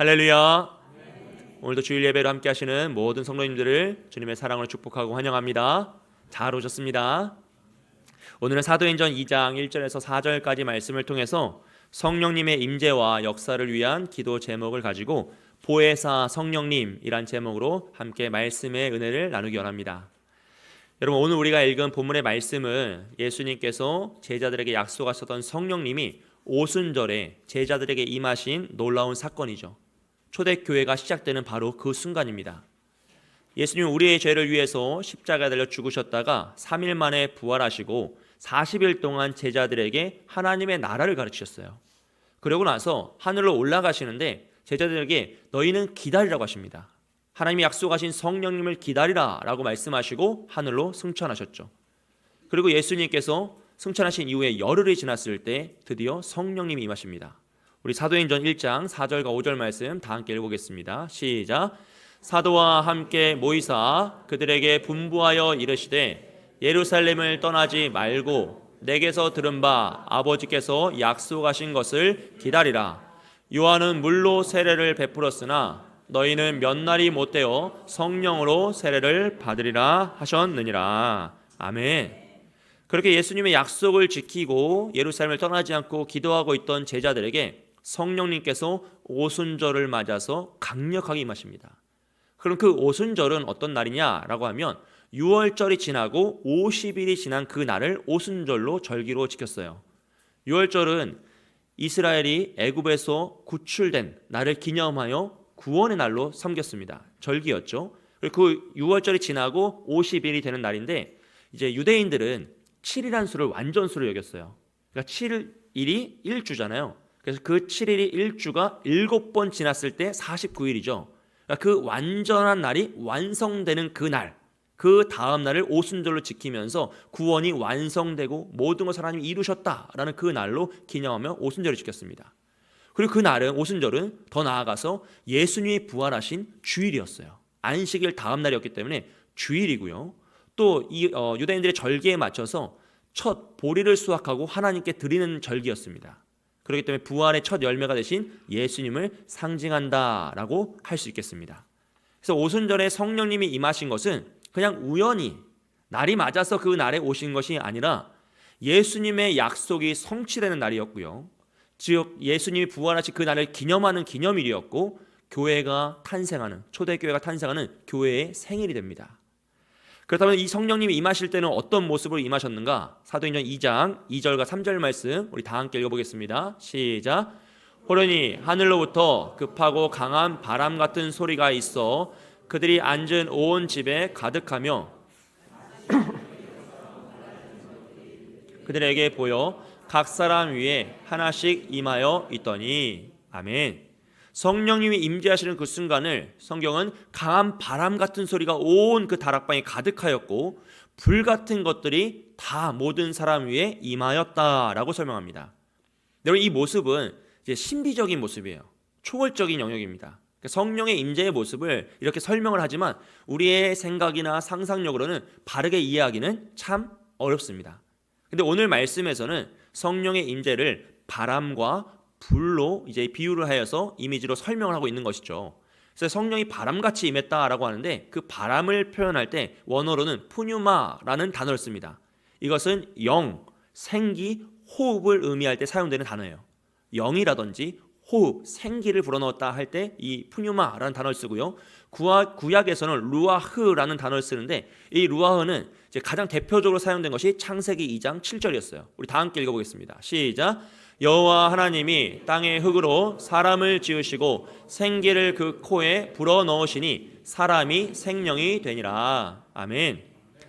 할렐루야. 오늘도 주일 예배로 함께 하시는 모든 성도님들을 주님의 사랑으로 축복하고 환영합니다. 잘 오셨습니다. 오늘은 사도행전 2장 1절에서 4절까지 말씀을 통해서 성령님의 임재와 역사를 위한 기도 제목을 가지고 보혜사 성령님이란 제목으로 함께 말씀의 은혜를 나누기 원합니다. 여러분, 오늘 우리가 읽은 본문의 말씀은 예수님께서 제자들에게 약속하셨던 성령님이 오순절에 제자들에게 임하신 놀라운 사건이죠. 초대교회가 시작되는 바로 그 순간입니다. 예수님은 우리의 죄를 위해서 십자가에 달려 죽으셨다가 3일 만에 부활하시고 40일 동안 제자들에게 하나님의 나라를 가르치셨어요. 그러고 나서 하늘로 올라가시는데 제자들에게 너희는 기다리라고 하십니다. 하나님이 약속하신 성령님을 기다리라 라고 말씀하시고 하늘로 승천하셨죠. 그리고 예수님께서 승천하신 이후에 열흘이 지났을 때 드디어 성령님이 임하십니다. 우리 사도행전 1장 4절과 5절 말씀 다 함께 읽어보겠습니다. 시작. 사도와 함께 모이사 그들에게 분부하여 이르시되 예루살렘을 떠나지 말고 내게서 들은 바 아버지께서 약속하신 것을 기다리라. 요한은 물로 세례를 베풀었으나 너희는 몇 날이 못되어 성령으로 세례를 받으리라 하셨느니라. 아멘. 그렇게 예수님의 약속을 지키고 예루살렘을 떠나지 않고 기도하고 있던 제자들에게 성령님께서 오순절을 맞아서 강력하게 임하십니다. 그럼 그 오순절은 어떤 날이냐라고 하면 6월절이 지나고 50일이 지난 그 날을 오순절로 절기로 지켰어요. 6월절은 이스라엘이 애굽에서 구출된 날을 기념하여 구원의 날로 섬겼습니다. 절기였죠. 그리고 그 6월절이 지나고 50일이 되는 날인데 이제 유대인들은 7이라는 수를 완전수로 여겼어요. 그러니까 7일이 1주잖아요. 그래서 그 7일이 1주가 7번 지났을 때 49일이죠. 그러니까 그 완전한 날이 완성되는 그 날, 그 다음 날을 오순절로 지키면서 구원이 완성되고 모든 것을 하나님이 이루셨다라는 그 날로 기념하며 오순절을 지켰습니다. 그리고 그 날은 오순절은 더 나아가서 예수님이 부활하신 주일이었어요. 안식일 다음 날이었기 때문에 주일이고요. 또 이 유대인들의 절기에 맞춰서 첫 보리를 수확하고 하나님께 드리는 절기였습니다. 그렇기 때문에 부활의 첫 열매가 되신 예수님을 상징한다라고 할 수 있겠습니다. 그래서 오순절에 성령님이 임하신 것은 그냥 우연히 날이 맞아서 그 날에 오신 것이 아니라 예수님의 약속이 성취되는 날이었고요. 즉 예수님이 부활하신 그 날을 기념하는 기념일이었고 교회가 탄생하는, 초대교회가 탄생하는 교회의 생일이 됩니다. 그렇다면 이 성령님이 임하실 때는 어떤 모습으로 임하셨는가? 사도행전 2장 2절과 3절 말씀 우리 다 함께 읽어보겠습니다. 시작. 호련히 하늘로부터 급하고 강한 바람 같은 소리가 있어 그들이 앉은 온 집에 가득하며 그들에게 보여 각 사람 위에 하나씩 임하여 있더니. 아멘. 성령님이 임재하시는 그 순간을 성경은 강한 바람 같은 소리가 온 그 다락방에 가득하였고 불 같은 것들이 다 모든 사람 위에 임하였다라고 설명합니다. 여러분, 이 모습은 이제 신비적인 모습이에요. 초월적인 영역입니다. 성령의 임재의 모습을 이렇게 설명을 하지만 우리의 생각이나 상상력으로는 바르게 이해하기는 참 어렵습니다. 근데 오늘 말씀에서는 성령의 임재를 바람과 불로 이제 비유를 하여서 이미지로 설명을 하고 있는 것이죠. 그래서 성령이 바람같이 임했다라고 하는데 그 바람을 표현할 때 원어로는 푸뉴마라는 단어를 씁니다. 이것은 영, 생기, 호흡을 의미할 때 사용되는 단어예요. 영이라든지 호흡, 생기를 불어넣었다 할 때 이 푸뉴마라는 단어를 쓰고요. 구약에서는 루아흐라는 단어를 쓰는데 이 루아흐는 이제 가장 대표적으로 사용된 것이 창세기 2장 7절이었어요. 우리 다 함께 읽어보겠습니다. 시작. 여호와 하나님이 땅의 흙으로 사람을 지으시고 생기를 그 코에 불어넣으시니 사람이 생명이 되니라. 아멘.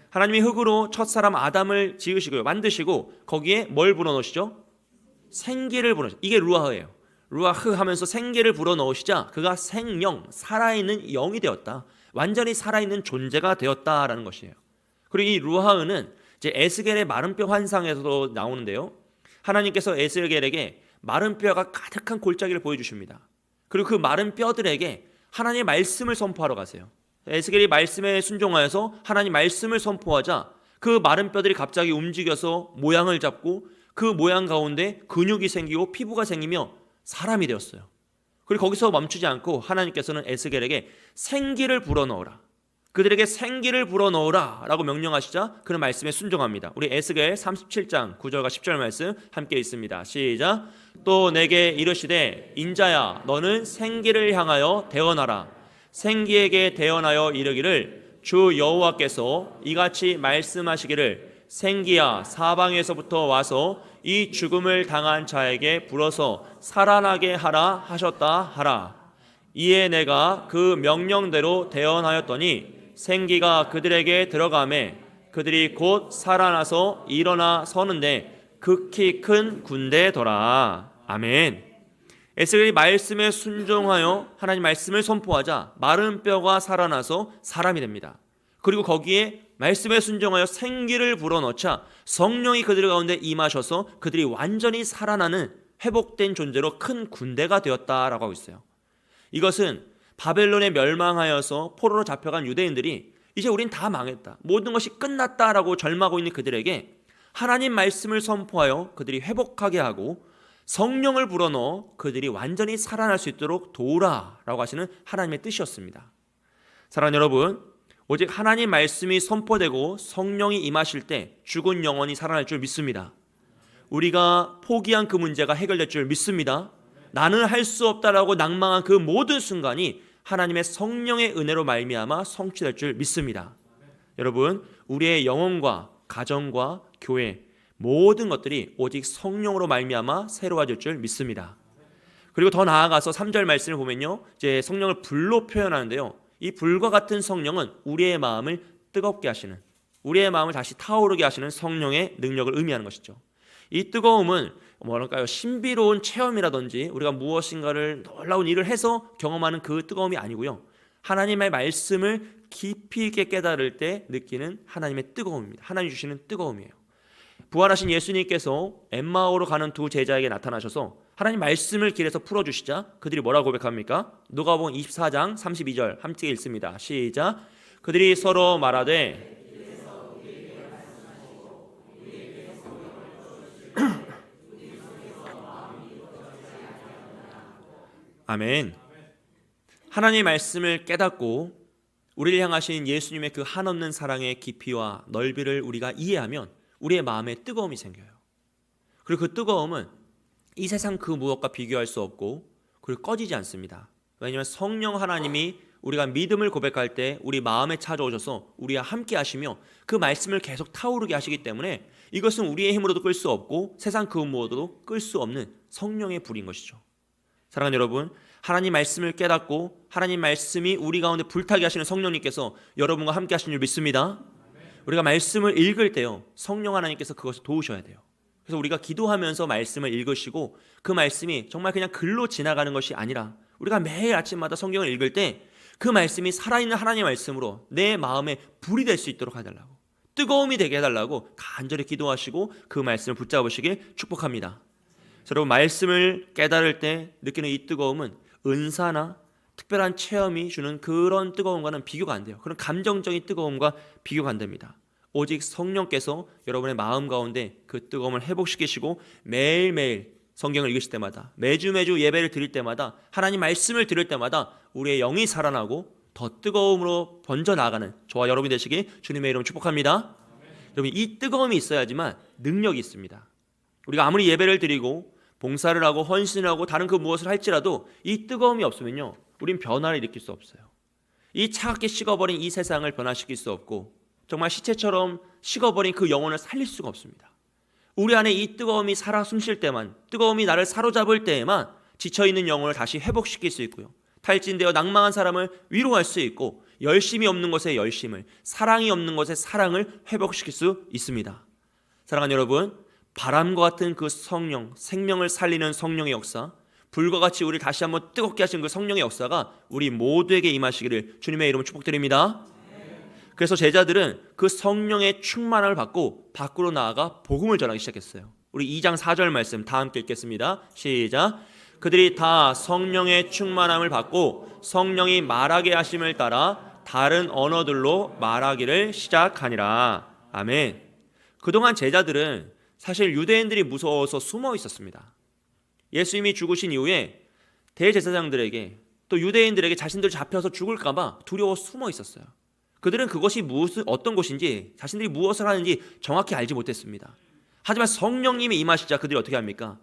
하나님이 흙으로 첫사람 아담을 지으시고요, 만드시고 거기에 뭘 불어넣으시죠? 생기를 불어넣으시죠. 이게 루아흐예요. 루아흐 하면서 생기를 불어넣으시자 그가 생명, 살아있는 영이 되었다. 완전히 살아있는 존재가 되었다라는 것이에요. 그리고 이 루아흐는 이제 에스겔의 마른 뼈 환상에서도 나오는데요. 하나님께서 에스겔에게 마른 뼈가 가득한 골짜기를 보여주십니다. 그리고 그 마른 뼈들에게 하나님의 말씀을 선포하러 가세요. 에스겔이 말씀에 순종하여서 하나님 말씀을 선포하자 그 마른 뼈들이 갑자기 움직여서 모양을 잡고 그 모양 가운데 근육이 생기고 피부가 생기며 사람이 되었어요. 그리고 거기서 멈추지 않고 하나님께서는 에스겔에게 생기를 불어넣어라, 그들에게 생기를 불어넣으라 라고 명령하시자 그는 말씀에 순종합니다. 우리 에스겔 37장 9절과 10절 말씀 함께 있습니다. 시작. 또 내게 이르시되 인자야 너는 생기를 향하여 대언하라. 생기에게 대언하여 이르기를 주 여호와께서 이같이 말씀하시기를 생기야 사방에서부터 와서 이 죽음을 당한 자에게 불어서 살아나게 하라 하셨다 하라. 이에 내가 그 명령대로 대언하였더니 생기가 그들에게 들어가매 그들이 곧 살아나서 일어나 서는데 극히 큰 군대더라. 아멘. 에스겔이 말씀에 순종하여 하나님 말씀을 선포하자 마른 뼈가 살아나서 사람이 됩니다. 그리고 거기에 말씀에 순종하여 생기를 불어넣자 성령이 그들 가운데 임하셔서 그들이 완전히 살아나는 회복된 존재로 큰 군대가 되었다라고 하고 있어요. 이것은 바벨론에 멸망하여서 포로로 잡혀간 유대인들이 이제 우린 다 망했다, 모든 것이 끝났다라고 절망하고 있는 그들에게 하나님 말씀을 선포하여 그들이 회복하게 하고 성령을 불어넣어 그들이 완전히 살아날 수 있도록 도우라라고 하시는 하나님의 뜻이었습니다. 사랑하는 여러분, 오직 하나님 말씀이 선포되고 성령이 임하실 때 죽은 영혼이 살아날 줄 믿습니다. 우리가 포기한 그 문제가 해결될 줄 믿습니다. 나는 할 수 없다라고 낭망한 그 모든 순간이 하나님의 성령의 은혜로 말미암아 성취될 줄 믿습니다. 여러분, 우리의 영혼과 가정과 교회 모든 것들이 오직 성령으로 말미암아 새로워질 줄 믿습니다. 그리고 더 나아가서 3절 말씀을 보면요, 이제 성령을 불로 표현하는데요, 이 불과 같은 성령은 우리의 마음을 뜨겁게 하시는, 우리의 마음을 다시 타오르게 하시는 성령의 능력을 의미하는 것이죠. 이 뜨거움은 뭐랄까요, 신비로운 체험이라든지 우리가 무엇인가를 놀라운 일을 해서 경험하는 그 뜨거움이 아니고요, 하나님의 말씀을 깊이 있게 깨달을 때 느끼는 하나님의 뜨거움입니다. 하나님이 주시는 뜨거움이에요. 부활하신 예수님께서 엠마오로 가는 두 제자에게 나타나셔서 하나님 말씀을 길에서 풀어주시자 그들이 뭐라고 고백합니까? 누가복음 24장 32절 함께 읽습니다. 시작. 그들이 서로 말하되 아멘. 하나님의 말씀을 깨닫고 우리를 향하신 예수님의 그 한없는 사랑의 깊이와 넓이를 우리가 이해하면 우리의 마음에 뜨거움이 생겨요. 그리고 그 뜨거움은 이 세상 그 무엇과 비교할 수 없고 그리고 꺼지지 않습니다. 왜냐하면 성령 하나님이 우리가 믿음을 고백할 때 우리 마음에 찾아오셔서 우리와 함께 하시며 그 말씀을 계속 타오르게 하시기 때문에 이것은 우리의 힘으로도 끌 수 없고 세상 그 무엇으로도 끌 수 없는 성령의 불인 것이죠. 사랑하는 여러분, 하나님 말씀을 깨닫고 하나님 말씀이 우리 가운데 불타게 하시는 성령님께서 여러분과 함께 하시는 줄 믿습니다. 우리가 말씀을 읽을 때요, 성령 하나님께서 그것을 도우셔야 돼요. 그래서 우리가 기도하면서 말씀을 읽으시고 그 말씀이 정말 그냥 글로 지나가는 것이 아니라 우리가 매일 아침마다 성경을 읽을 때 그 말씀이 살아있는 하나님의 말씀으로 내 마음에 불이 될 수 있도록 해달라고, 뜨거움이 되게 해달라고 간절히 기도하시고 그 말씀을 붙잡으시길 축복합니다. 여러분, 말씀을 깨달을 때 느끼는 이 뜨거움은 은사나 특별한 체험이 주는 그런 뜨거움과는 비교가 안 돼요. 그런 감정적인 뜨거움과 비교가 안 됩니다. 오직 성령께서 여러분의 마음 가운데 그 뜨거움을 회복시키시고 매일매일 성경을 읽으실 때마다, 매주 예배를 드릴 때마다, 하나님 말씀을 들을 때마다 우리의 영이 살아나고 더 뜨거움으로 번져나가는 저와 여러분이 되시길 주님의 이름으로 축복합니다. 여러분, 이 뜨거움이 있어야지만 능력이 있습니다. 우리가 아무리 예배를 드리고 봉사를 하고 헌신을 하고 다른 그 무엇을 할지라도 이 뜨거움이 없으면요, 우린 변화를 일으킬 수 없어요. 이 차갑게 식어버린 이 세상을 변화시킬 수 없고 정말 시체처럼 식어버린 그 영혼을 살릴 수가 없습니다. 우리 안에 이 뜨거움이 살아 숨쉴 때만, 뜨거움이 나를 사로잡을 때에만 지쳐있는 영혼을 다시 회복시킬 수 있고요, 탈진되어 낭망한 사람을 위로할 수 있고 열심이 없는 것에 열심을, 사랑이 없는 것에 사랑을 회복시킬 수 있습니다. 사랑하는 여러분, 바람과 같은 그 성령, 생명을 살리는 성령의 역사, 불과 같이 우리를 다시 한번 뜨겁게 하신 그 성령의 역사가 우리 모두에게 임하시기를 주님의 이름으로 축복드립니다. 그래서 제자들은 그 성령의 충만함을 받고 밖으로 나아가 복음을 전하기 시작했어요. 우리 2장 4절 말씀 다 함께 읽겠습니다. 시작. 그들이 다 성령의 충만함을 받고 성령이 말하게 하심을 따라 다른 언어들로 말하기를 시작하니라. 아멘. 그동안 제자들은 사실 유대인들이 무서워서 숨어 있었습니다. 예수님이 죽으신 이후에 대제사장들에게 또 유대인들에게 자신들 잡혀서 죽을까 봐 두려워 숨어 있었어요. 그들은 그것이 어떤 곳인지 자신들이 무엇을 하는지 정확히 알지 못했습니다. 하지만 성령님이 임하시자 그들이 어떻게 합니까?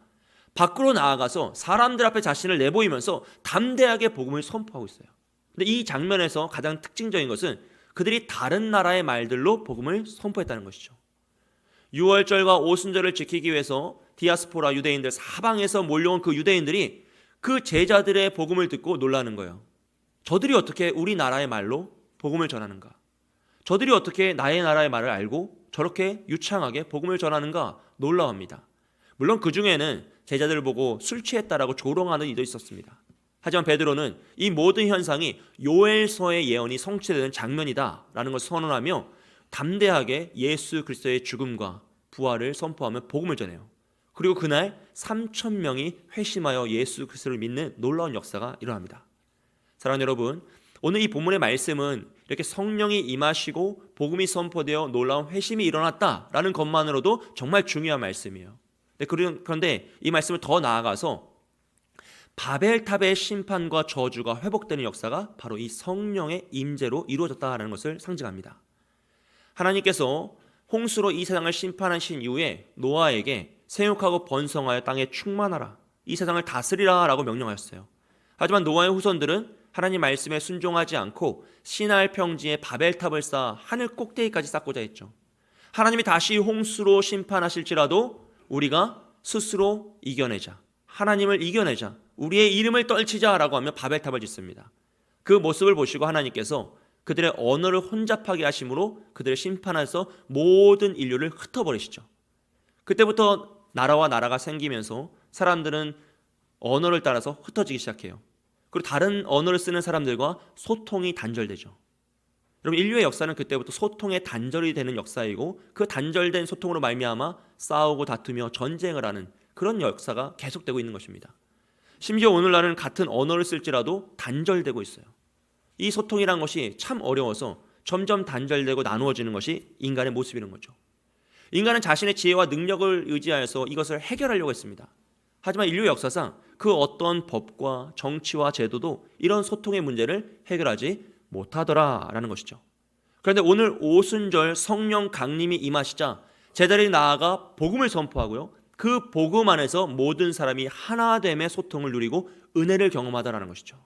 밖으로 나아가서 사람들 앞에 자신을 내보이면서 담대하게 복음을 선포하고 있어요. 근데 이 장면에서 가장 특징적인 것은 그들이 다른 나라의 말들로 복음을 선포했다는 것이죠. 유월절과 오순절을 지키기 위해서 디아스포라 유대인들 사방에서 몰려온 그 유대인들이 그 제자들의 복음을 듣고 놀라는 거예요. 저들이 어떻게 우리나라의 말로 복음을 전하는가? 저들이 어떻게 나의 나라의 말을 알고 저렇게 유창하게 복음을 전하는가 놀라웁니다. 물론 그 중에는 제자들을 보고 술 취했다라고 조롱하는 이도 있었습니다. 하지만 베드로는 이 모든 현상이 요엘서의 예언이 성취되는 장면이다라는 것을 선언하며 담대하게 예수 그리스도의 죽음과 부활을 선포하며 복음을 전해요. 그리고 그날 3,000명이 회심하여 예수 그리스도를 믿는 놀라운 역사가 일어납니다. 사랑하는 여러분, 오늘 이 본문의 말씀은 이렇게 성령이 임하시고 복음이 선포되어 놀라운 회심이 일어났다라는 것만으로도 정말 중요한 말씀이에요. 그런데 이 말씀을 더 나아가서 바벨탑의 심판과 저주가 회복되는 역사가 바로 이 성령의 임재로 이루어졌다는 것을 상징합니다. 하나님께서 홍수로 이 세상을 심판하신 이후에 노아에게 생육하고 번성하여 땅에 충만하라, 이 세상을 다스리라 라고 명령하셨어요. 하지만 노아의 후손들은 하나님 말씀에 순종하지 않고 시날 평지에 바벨탑을 쌓아 하늘 꼭대기까지 쌓고자 했죠. 하나님이 다시 홍수로 심판하실지라도 우리가 스스로 이겨내자, 하나님을 이겨내자, 우리의 이름을 떨치자라고 하며 바벨탑을 짓습니다. 그 모습을 보시고 하나님께서 그들의 언어를 혼잡하게 하심으로 그들을 심판해서 모든 인류를 흩어버리시죠. 그때부터 나라와 나라가 생기면서 사람들은 언어를 따라서 흩어지기 시작해요. 그리고 다른 언어를 쓰는 사람들과 소통이 단절되죠. 여러분, 인류의 역사는 그때부터 소통의 단절이 되는 역사이고 그 단절된 소통으로 말미암아 싸우고 다투며 전쟁을 하는 그런 역사가 계속되고 있는 것입니다. 심지어 오늘날은 같은 언어를 쓸지라도 단절되고 있어요. 이 소통이란 것이 참 어려워서 점점 단절되고 나누어지는 것이 인간의 모습이라는 거죠. 인간은 자신의 지혜와 능력을 의지하여서 이것을 해결하려고 했습니다. 하지만 인류 역사상 그 어떤 법과 정치와 제도도 이런 소통의 문제를 해결하지 못하더라라는 것이죠. 그런데 오늘 오순절 성령 강림이 임하시자 제자들이 나아가 복음을 선포하고요, 그 복음 안에서 모든 사람이 하나됨의 소통을 누리고 은혜를 경험하다라는 것이죠.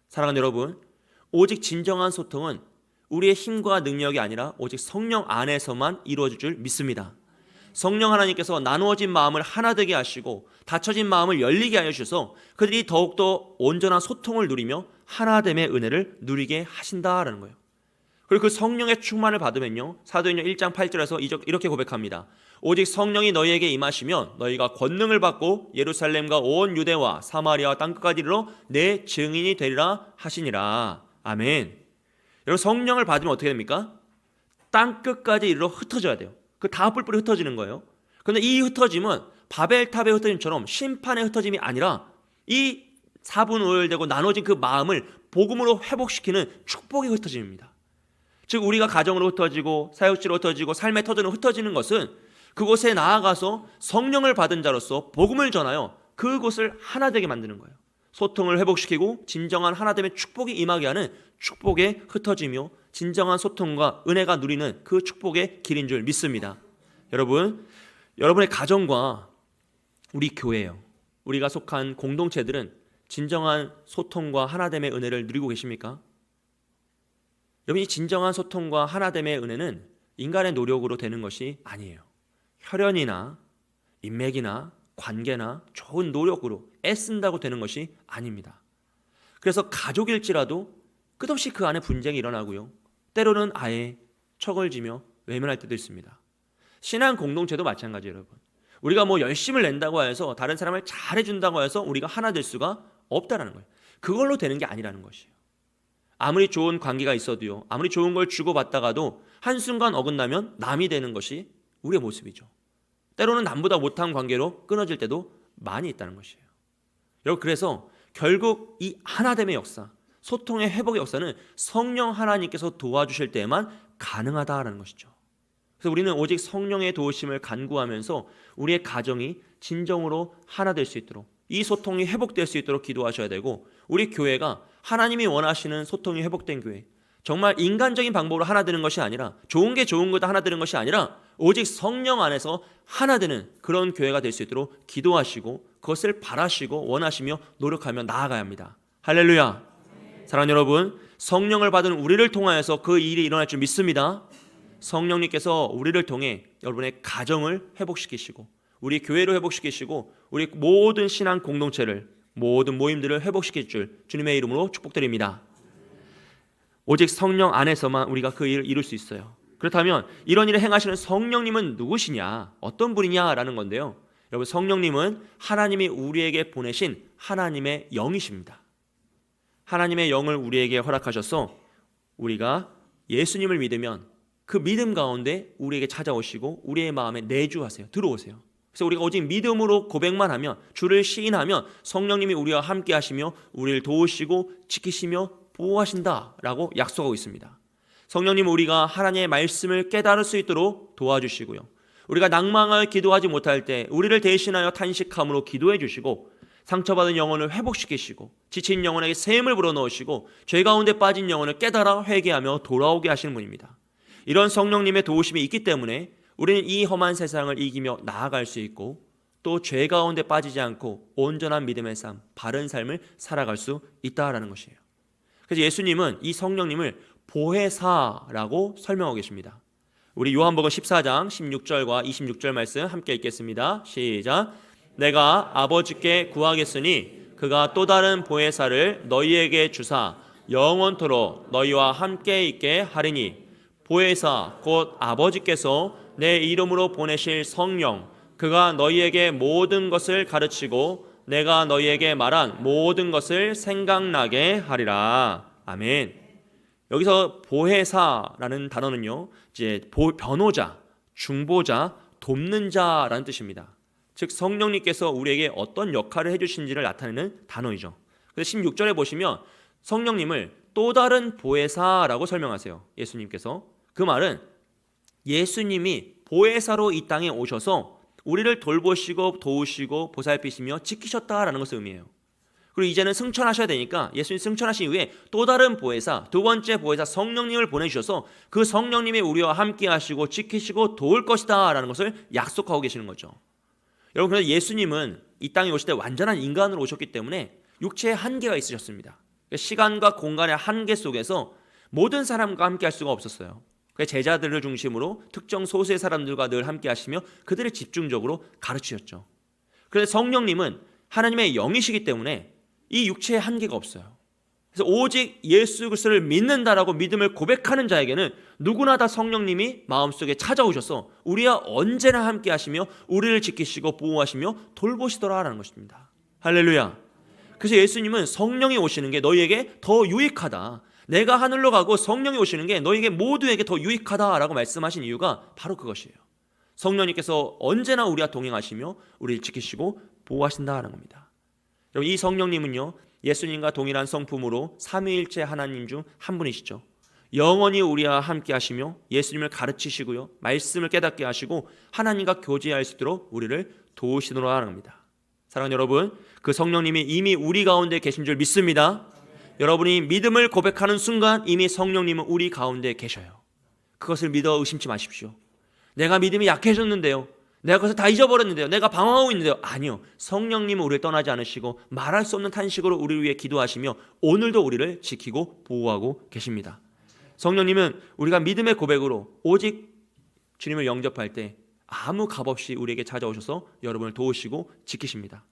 사랑하는 여러분, 오직 진정한 소통은 우리의 힘과 능력이 아니라 오직 성령 안에서만 이루어질 줄 믿습니다. 성령 하나님께서 나누어진 마음을 하나 되게 하시고 닫혀진 마음을 열리게 하여 주셔서 그들이 더욱더 온전한 소통을 누리며 하나됨의 은혜를 누리게 하신다라는 거예요. 그리고 그 성령의 충만을 받으면요, 사도행전 1장 8절에서 이렇게 고백합니다. 오직 성령이 너희에게 임하시면 너희가 권능을 받고 예루살렘과 온 유대와 사마리아와 땅끝까지 이르러 내 증인이 되리라 하시니라. 아멘. 여러분, 성령을 받으면 어떻게 됩니까? 땅끝까지 이르러 흩어져야 돼요. 그 다 뿔뿔이 흩어지는 거예요. 그런데 이 흩어짐은 바벨탑의 흩어짐처럼 심판의 흩어짐이 아니라 이 사분오열되고 나눠진 그 마음을 복음으로 회복시키는 축복의 흩어짐입니다. 즉 우리가 가정으로 흩어지고 사역지로 흩어지고 삶의 터전으로 흩어지는 것은 그곳에 나아가서 성령을 받은 자로서 복음을 전하여 그곳을 하나 되게 만드는 거예요. 소통을 회복시키고 진정한 하나됨의 축복이 임하게 하는 축복의 흩어지며 진정한 소통과 은혜가 누리는 그 축복의 길인 줄 믿습니다. 여러분, 여러분의 가정과 우리 교회요, 우리가 속한 공동체들은 진정한 소통과 하나됨의 은혜를 누리고 계십니까? 여러분, 이 진정한 소통과 하나됨의 은혜는 인간의 노력으로 되는 것이 아니에요. 혈연이나 인맥이나 관계나 좋은 노력으로 애쓴다고 되는 것이 아닙니다. 그래서 가족일지라도 끝없이 그 안에 분쟁이 일어나고요, 때로는 아예 척을 지며 외면할 때도 있습니다. 신앙 공동체도 마찬가지예요. 여러분, 우리가 뭐 열심을 낸다고 해서 다른 사람을 잘해준다고 해서 우리가 하나 될 수가 없다라는 거예요. 그걸로 되는 게 아니라는 것이에요. 아무리 좋은 관계가 있어도요, 아무리 좋은 걸 주고받다가도 한순간 어긋나면 남이 되는 것이 우리의 모습이죠. 때로는 남보다 못한 관계로 끊어질 때도 많이 있다는 것이에요. 여러분, 그래서 결국 이 하나됨의 역사, 소통의 회복의 역사는 성령 하나님께서 도와주실 때에만 가능하다라는 것이죠. 그래서 우리는 오직 성령의 도우심을 간구하면서 우리의 가정이 진정으로 하나 될 수 있도록, 이 소통이 회복될 수 있도록 기도하셔야 되고, 우리 교회가 하나님이 원하시는 소통이 회복된 교회, 정말 인간적인 방법으로 하나 되는 것이 아니라, 좋은 게 좋은 거다 하나 되는 것이 아니라 오직 성령 안에서 하나 되는 그런 교회가 될 수 있도록 기도하시고 그것을 바라시고 원하시며 노력하며 나아가야 합니다. 할렐루야. 사랑하는 여러분, 성령을 받은 우리를 통하여서 그 일이 일어날 줄 믿습니다. 성령님께서 우리를 통해 여러분의 가정을 회복시키시고 우리 교회를 회복시키시고 우리 모든 신앙 공동체를, 모든 모임들을 회복시킬 줄 주님의 이름으로 축복드립니다. 오직 성령 안에서만 우리가 그 일을 이룰 수 있어요. 그렇다면 이런 일을 행하시는 성령님은 누구시냐, 어떤 분이냐라는 건데요. 여러분, 성령님은 하나님이 우리에게 보내신 하나님의 영이십니다. 하나님의 영을 우리에게 허락하셔서 우리가 예수님을 믿으면 그 믿음 가운데 우리에게 찾아오시고 우리의 마음에 내주하세요. 들어오세요. 그래서 우리가 오직 믿음으로 고백만 하면, 주를 시인하면 성령님이 우리와 함께 하시며 우리를 도우시고 지키시며 보호하신다라고 약속하고 있습니다. 성령님은 우리가 하나님의 말씀을 깨달을 수 있도록 도와주시고요, 우리가 낭망하여 기도하지 못할 때 우리를 대신하여 탄식함으로 기도해 주시고, 상처받은 영혼을 회복시키시고 지친 영혼에게 새 힘을 불어넣으시고 죄 가운데 빠진 영혼을 깨달아 회개하며 돌아오게 하시는 분입니다. 이런 성령님의 도우심이 있기 때문에 우리는 이 험한 세상을 이기며 나아갈 수 있고, 또 죄 가운데 빠지지 않고 온전한 믿음의 삶, 바른 삶을 살아갈 수 있다라는 것이에요. 그래서 예수님은 이 성령님을 보혜사라고 설명하고 계십니다. 우리 요한복음 14장 16절과 26절 말씀 함께 읽겠습니다. 시작. 내가 아버지께 구하겠으니 그가 또 다른 보혜사를 너희에게 주사 영원토록 너희와 함께 있게 하리니, 보혜사 곧 아버지께서 내 이름으로 보내실 성령, 그가 너희에게 모든 것을 가르치고 내가 너희에게 말한 모든 것을 생각나게 하리라. 아멘. 여기서 보혜사라는 단어는요, 이제 변호자, 중보자, 돕는 자라는 뜻입니다. 즉 성령님께서 우리에게 어떤 역할을 해주신지를 나타내는 단어이죠. 그래서 16절에 보시면 성령님을 또 다른 보혜사라고 설명하세요. 예수님께서. 그 말은 예수님이 보혜사로 이 땅에 오셔서 우리를 돌보시고 도우시고 보살피시며 지키셨다라는 것을 의미해요. 그리고 이제는 승천하셔야 되니까 예수님 승천하신 이후에 또 다른 보혜사, 두 번째 보혜사 성령님을 보내주셔서 그 성령님이 우리와 함께 하시고 지키시고 도울 것이다 라는 것을 약속하고 계시는 거죠. 여러분, 그래서 예수님은 이 땅에 오실 때 완전한 인간으로 오셨기 때문에 육체의 한계가 있으셨습니다. 시간과 공간의 한계 속에서 모든 사람과 함께 할 수가 없었어요. 제자들을 중심으로 특정 소수의 사람들과 늘 함께 하시며 그들을 집중적으로 가르치셨죠. 그래서 성령님은 하나님의 영이시기 때문에 이 육체의 한계가 없어요. 그래서 오직 예수 그리스도를 믿는다라고 믿음을 고백하는 자에게는 누구나 다 성령님이 마음속에 찾아오셔서 우리와 언제나 함께 하시며 우리를 지키시고 보호하시며 돌보시더라라는 것입니다. 할렐루야. 그래서 예수님은 성령이 오시는 게 너희에게 더 유익하다, 내가 하늘로 가고 성령이 오시는 게 너희에게 모두에게 더 유익하다라고 말씀하신 이유가 바로 그것이에요. 성령님께서 언제나 우리와 동행하시며 우리를 지키시고 보호하신다는 겁니다. 여러분, 이 성령님은요, 예수님과 동일한 성품으로 삼위일체 하나님 중 한 분이시죠. 영원히 우리와 함께 하시며 예수님을 가르치시고요, 말씀을 깨닫게 하시고 하나님과 교제할 수 있도록 우리를 도우시도록 하는 겁니다. 사랑하는 여러분, 그 성령님이 이미 우리 가운데 계신 줄 믿습니다. 여러분이 믿음을 고백하는 순간 이미 성령님은 우리 가운데 계셔요. 그것을 믿어 의심치 마십시오. 내가 믿음이 약해졌는데요, 내가 그것을 다 잊어버렸는데요, 내가 방황하고 있는데요. 아니요, 성령님은 우리를 떠나지 않으시고 말할 수 없는 탄식으로 우리를 위해 기도하시며 오늘도 우리를 지키고 보호하고 계십니다. 성령님은 우리가 믿음의 고백으로 오직 주님을 영접할 때 아무 값없이 우리에게 찾아오셔서 여러분을 도우시고 지키십니다.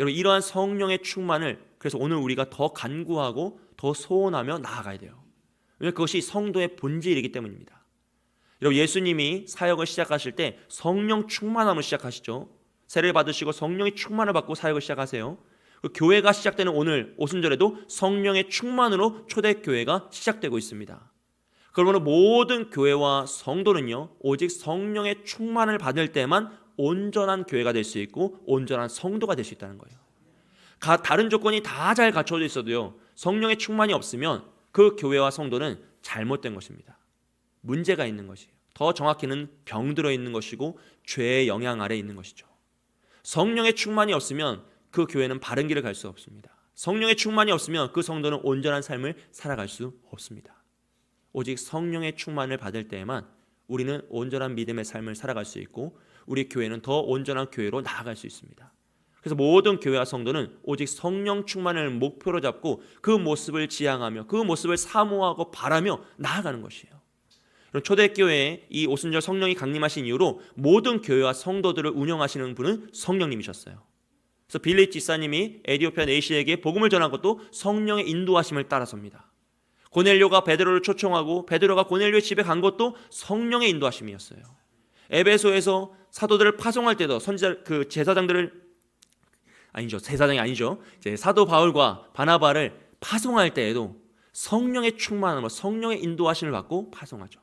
여러분, 이러한 성령의 충만을 그래서 오늘 우리가 더 간구하고 더 소원하며 나아가야 돼요. 왜냐하면 그것이 성도의 본질이기 때문입니다. 여러분, 예수님이 사역을 시작하실 때 성령 충만함을 시작하시죠. 세례를 받으시고 성령의 충만을 받고 사역을 시작하세요. 교회가 시작되는 오늘 오순절에도 성령의 충만으로 초대교회가 시작되고 있습니다. 그러므로 모든 교회와 성도는요, 오직 성령의 충만을 받을 때만 온전한 교회가 될 수 있고 온전한 성도가 될 수 있다는 거예요. 다른 조건이 다 잘 갖춰져 있어도요, 성령의 충만이 없으면 그 교회와 성도는 잘못된 것입니다. 문제가 있는 것이에요. 더 정확히는 병들어 있는 것이고 죄의 영향 아래 있는 것이죠. 성령의 충만이 없으면 그 교회는 바른 길을 갈 수 없습니다. 성령의 충만이 없으면 그 성도는 온전한 삶을 살아갈 수 없습니다. 오직 성령의 충만을 받을 때에만 우리는 온전한 믿음의 삶을 살아갈 수 있고 우리 교회는 더 온전한 교회로 나아갈 수 있습니다. 그래서 모든 교회와 성도는 오직 성령 충만을 목표로 잡고 그 모습을 지향하며 그 모습을 사모하고 바라며 나아가는 것이에요. 초대교회에 이 오순절 성령이 강림하신 이후로 모든 교회와 성도들을 운영하시는 분은 성령님이셨어요. 그래서 빌립 지사님이 에디오피아 내시에게 복음을 전한 것도 성령의 인도하심을 따라서입니다. 고넬료가 베드로를 초청하고 베드로가 고넬료의 집에 간 것도 성령의 인도하심이었어요. 에베소에서 사도들을 파송할 때도 제사장이 아니죠. 사도 바울과 바나바를 파송할 때에도 성령의 충만함으로 성령의 인도하심을 받고 파송하죠.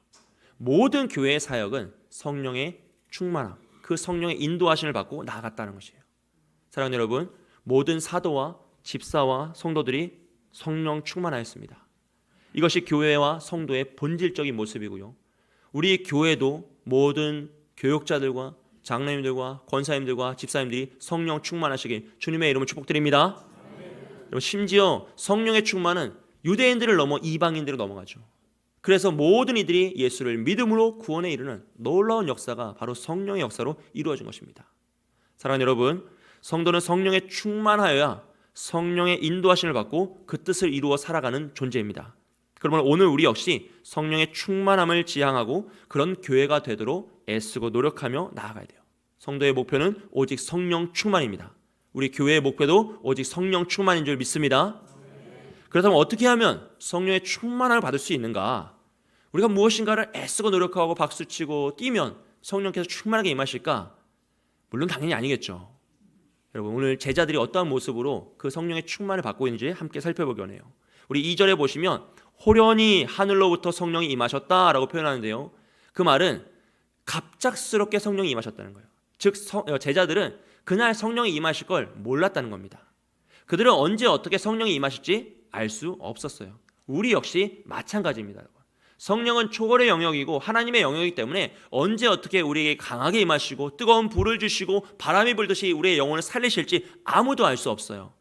모든 교회의 사역은 성령의 충만함, 그 성령의 인도하심을 받고 나아갔다는 것이에요. 사랑하는 여러분, 모든 사도와 집사와 성도들이 성령 충만하였습니다. 이것이 교회와 성도의 본질적인 모습이고요. 우리 교회도 모든 교육자들과 장로님들과 권사님들과 집사님들이 성령 충만하시길 주님의 이름으로 축복드립니다. 심지어 성령의 충만은 유대인들을 넘어 이방인들로 넘어가죠. 그래서 모든 이들이 예수를 믿음으로 구원에 이르는 놀라운 역사가 바로 성령의 역사로 이루어진 것입니다. 사랑하는 여러분, 성도는 성령에 충만하여야 성령의 인도하심을 받고 그 뜻을 이루어 살아가는 존재입니다. 그러면 오늘 우리 역시 성령의 충만함을 지향하고 그런 교회가 되도록 애쓰고 노력하며 나아가야 돼요. 성도의 목표는 오직 성령 충만입니다. 우리 교회의 목표도 오직 성령 충만인 줄 믿습니다. 그렇다면 어떻게 하면 성령의 충만함을 받을 수 있는가? 우리가 무엇인가를 애쓰고 노력하고 박수치고 뛰면 성령께서 충만하게 임하실까? 물론 당연히 아니겠죠. 여러분, 오늘 제자들이 어떠한 모습으로 그 성령의 충만을 받고 있는지 함께 살펴보기 원해요. 우리 2절에 보시면 호련히 하늘로부터 성령이 임하셨다라고 표현하는데요. 그 말은 갑작스럽게 성령이 임하셨다는 거예요. 즉 제자들은 그날 성령이 임하실 걸 몰랐다는 겁니다. 그들은 언제 어떻게 성령이 임하실지 알 수 없었어요. 우리 역시 마찬가지입니다. 성령은 초월의 영역이고 하나님의 영역이기 때문에 언제 어떻게 우리에게 강하게 임하시고 뜨거운 불을 주시고 바람이 불듯이 우리의 영혼을 살리실지 아무도 알 수 없어요.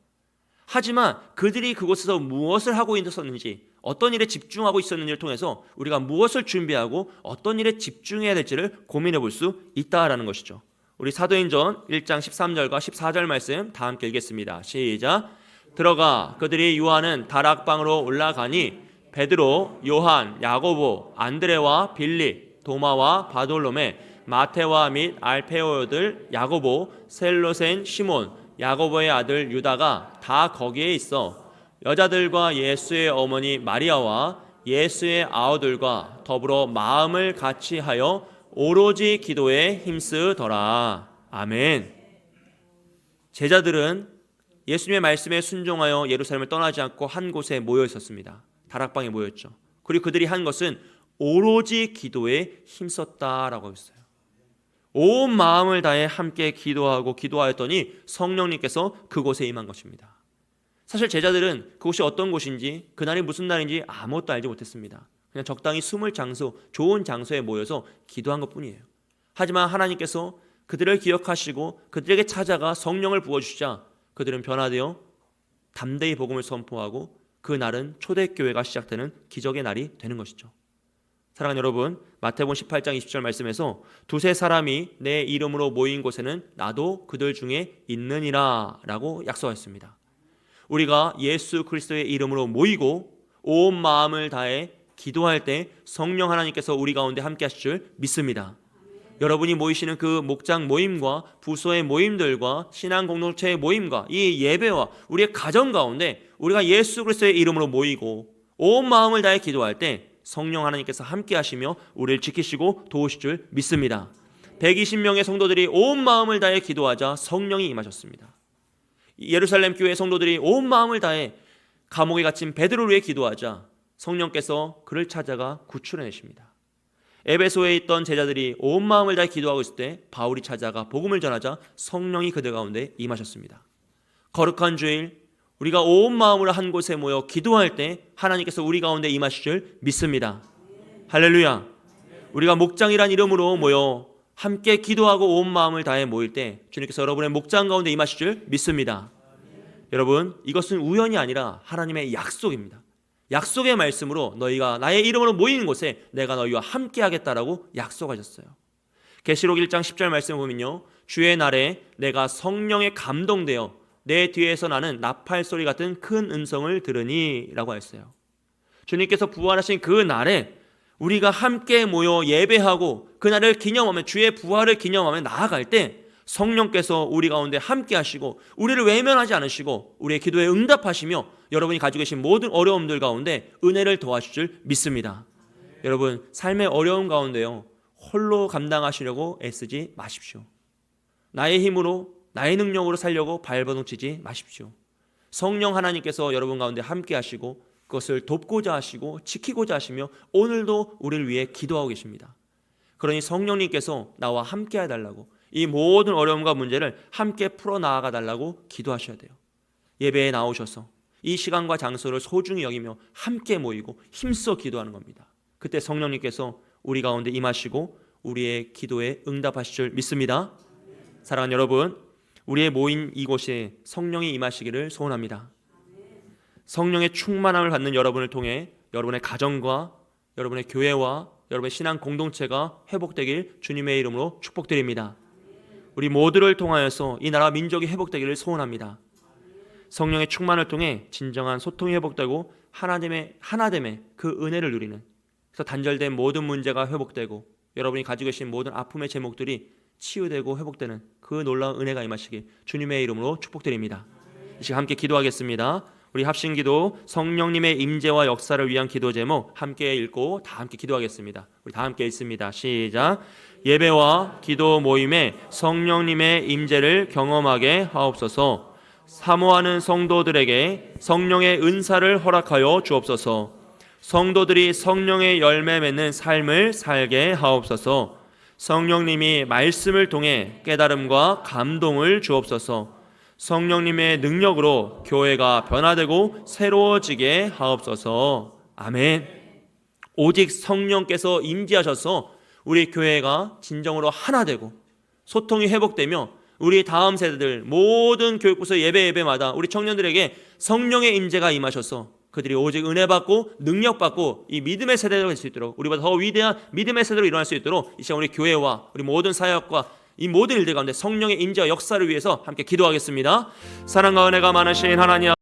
하지만 그들이 그곳에서 무엇을 하고 있었는지, 어떤 일에 집중하고 있었는지를 통해서 우리가 무엇을 준비하고 어떤 일에 집중해야 될지를 고민해 볼 수 있다라는 것이죠. 우리 사도행전 1장 13절과 14절 말씀 다 함께 읽겠습니다. 시작. 들어가 그들이 유하는 다락방으로 올라가니 베드로, 요한, 야고보, 안드레와 빌립, 도마와 바돌로메, 마테와 및 알페오들, 야고보, 셀로센 시몬, 야고보의 아들 유다가 다 거기에 있어 여자들과 예수의 어머니 마리아와 예수의 아우들과 더불어 마음을 같이 하여 오로지 기도에 힘쓰더라. 아멘. 제자들은 예수님의 말씀에 순종하여 예루살렘을 떠나지 않고 한 곳에 모여 있었습니다. 다락방에 모였죠. 그리고 그들이 한 것은 오로지 기도에 힘썼다라고 했어요. 온 마음을 다해 함께 기도하고 기도하였더니 성령님께서 그곳에 임한 것입니다. 사실 제자들은 그곳이 어떤 곳인지 그날이 무슨 날인지 아무것도 알지 못했습니다. 그냥 적당히 숨을 장소, 좋은 장소에 모여서 기도한 것뿐이에요. 하지만 하나님께서 그들을 기억하시고 그들에게 찾아가 성령을 부어주시자 그들은 변화되어 담대히 복음을 선포하고 그 날은 초대교회가 시작되는 기적의 날이 되는 것이죠. 사랑하는 여러분, 마태복음 18장 20절 말씀에서 두세 사람이 내 이름으로 모인 곳에는 나도 그들 중에 있느니라 라고 약속하였습니다. 우리가 예수 그리스도의 이름으로 모이고 온 마음을 다해 기도할 때 성령 하나님께서 우리 가운데 함께 하실 줄 믿습니다. 여러분이 모이시는 그 목장 모임과 부서의 모임들과 신앙 공동체의 모임과 이 예배와 우리의 가정 가운데 우리가 예수 그리스도의 이름으로 모이고 온 마음을 다해 기도할 때 성령 하나님께서 함께 하시며 우리를 지키시고 도우실 줄 믿습니다. 120명의 성도들이 온 마음을 다해 기도하자 성령이 임하셨습니다. 예루살렘 교회 성도들이 온 마음을 다해 감옥에 갇힌 베드로를 위해 기도하자 성령께서 그를 찾아가 구출해내십니다. 에베소에 있던 제자들이 온 마음을 다해 기도하고 있을 때 바울이 찾아가 복음을 전하자 성령이 그들 가운데 임하셨습니다. 거룩한 주일 우리가 온 마음으로 한 곳에 모여 기도할 때 하나님께서 우리 가운데 임하실 줄 믿습니다. 할렐루야. 우리가 목장이란 이름으로 모여 함께 기도하고 온 마음을 다해 모일 때 주님께서 여러분의 목장 가운데 임하실 줄 믿습니다. 여러분, 이것은 우연이 아니라 하나님의 약속입니다. 약속의 말씀으로 너희가 나의 이름으로 모이는 곳에 내가 너희와 함께 하겠다라고 약속하셨어요. 계시록 1장 10절 말씀을 보면요, 주의 날에 내가 성령에 감동되어 내 뒤에서 나는 나팔 소리 같은 큰 음성을 들으니 라고 했어요. 주님께서 부활하신 그 날에 우리가 함께 모여 예배하고 그날을 기념하며 주의 부활을 기념하며 나아갈 때 성령께서 우리 가운데 함께 하시고 우리를 외면하지 않으시고 우리의 기도에 응답하시며 여러분이 가지고 계신 모든 어려움들 가운데 은혜를 더하실 줄 믿습니다. 여러분, 삶의 어려움 가운데요, 홀로 감당하시려고 애쓰지 마십시오. 나의 힘으로 나의 능력으로 살려고 발버둥치지 마십시오. 성령 하나님께서 여러분 가운데 함께 하시고 그것을 돕고자 하시고 지키고자 하시며 오늘도 우리를 위해 기도하고 계십니다. 그러니 성령님께서 나와 함께 해달라고, 이 모든 어려움과 문제를 함께 풀어나가 달라고 기도하셔야 돼요. 예배에 나오셔서 이 시간과 장소를 소중히 여기며 함께 모이고 힘써 기도하는 겁니다. 그때 성령님께서 우리 가운데 임하시고 우리의 기도에 응답하실 줄 믿습니다. 사랑하는 여러분, 우리의 모인 이곳에 성령이 임하시기를 소원합니다. 성령의 충만함을 받는 여러분을 통해 여러분의 가정과 여러분의 교회와 여러분의 신앙 공동체가 회복되길 주님의 이름으로 축복드립니다. 우리 모두를 통하여서 이 나라 민족이 회복되기를 소원합니다. 성령의 충만을 통해 진정한 소통이 회복되고 하나됨의 그 은혜를 누리는, 그래서 단절된 모든 문제가 회복되고 여러분이 가지고 계신 모든 아픔의 제목들이 치유되고 회복되는 그 놀라운 은혜가 임하시길 주님의 이름으로 축복드립니다. 이 시간 함께 기도하겠습니다. 우리 합심기도 성령님의 임재와 역사를 위한 기도 제목 함께 읽고 다 함께 기도하겠습니다. 우리 다 함께 읽습니다. 시작. 예배와 기도 모임에 성령님의 임재를 경험하게 하옵소서. 사모하는 성도들에게 성령의 은사를 허락하여 주옵소서. 성도들이 성령의 열매 맺는 삶을 살게 하옵소서. 성령님이 말씀을 통해 깨달음과 감동을 주옵소서. 성령님의 능력으로 교회가 변화되고 새로워지게 하옵소서. 아멘. 오직 성령께서 임재하셔서 우리 교회가 진정으로 하나 되고 소통이 회복되며 우리 다음 세대들 모든 교육부서 예배마다 우리 청년들에게 성령의 임재가 임하셔서 그들이 오직 은혜 받고 능력 받고 이 믿음의 세대가 될 수 있도록, 우리보다 더 위대한 믿음의 세대로 일어날 수 있도록 이 시간 우리 교회와 우리 모든 사역과 이 모든 일들 가운데 성령의 임재와 역사를 위해서 함께 기도하겠습니다. 사랑과 은혜가 많으신 하나님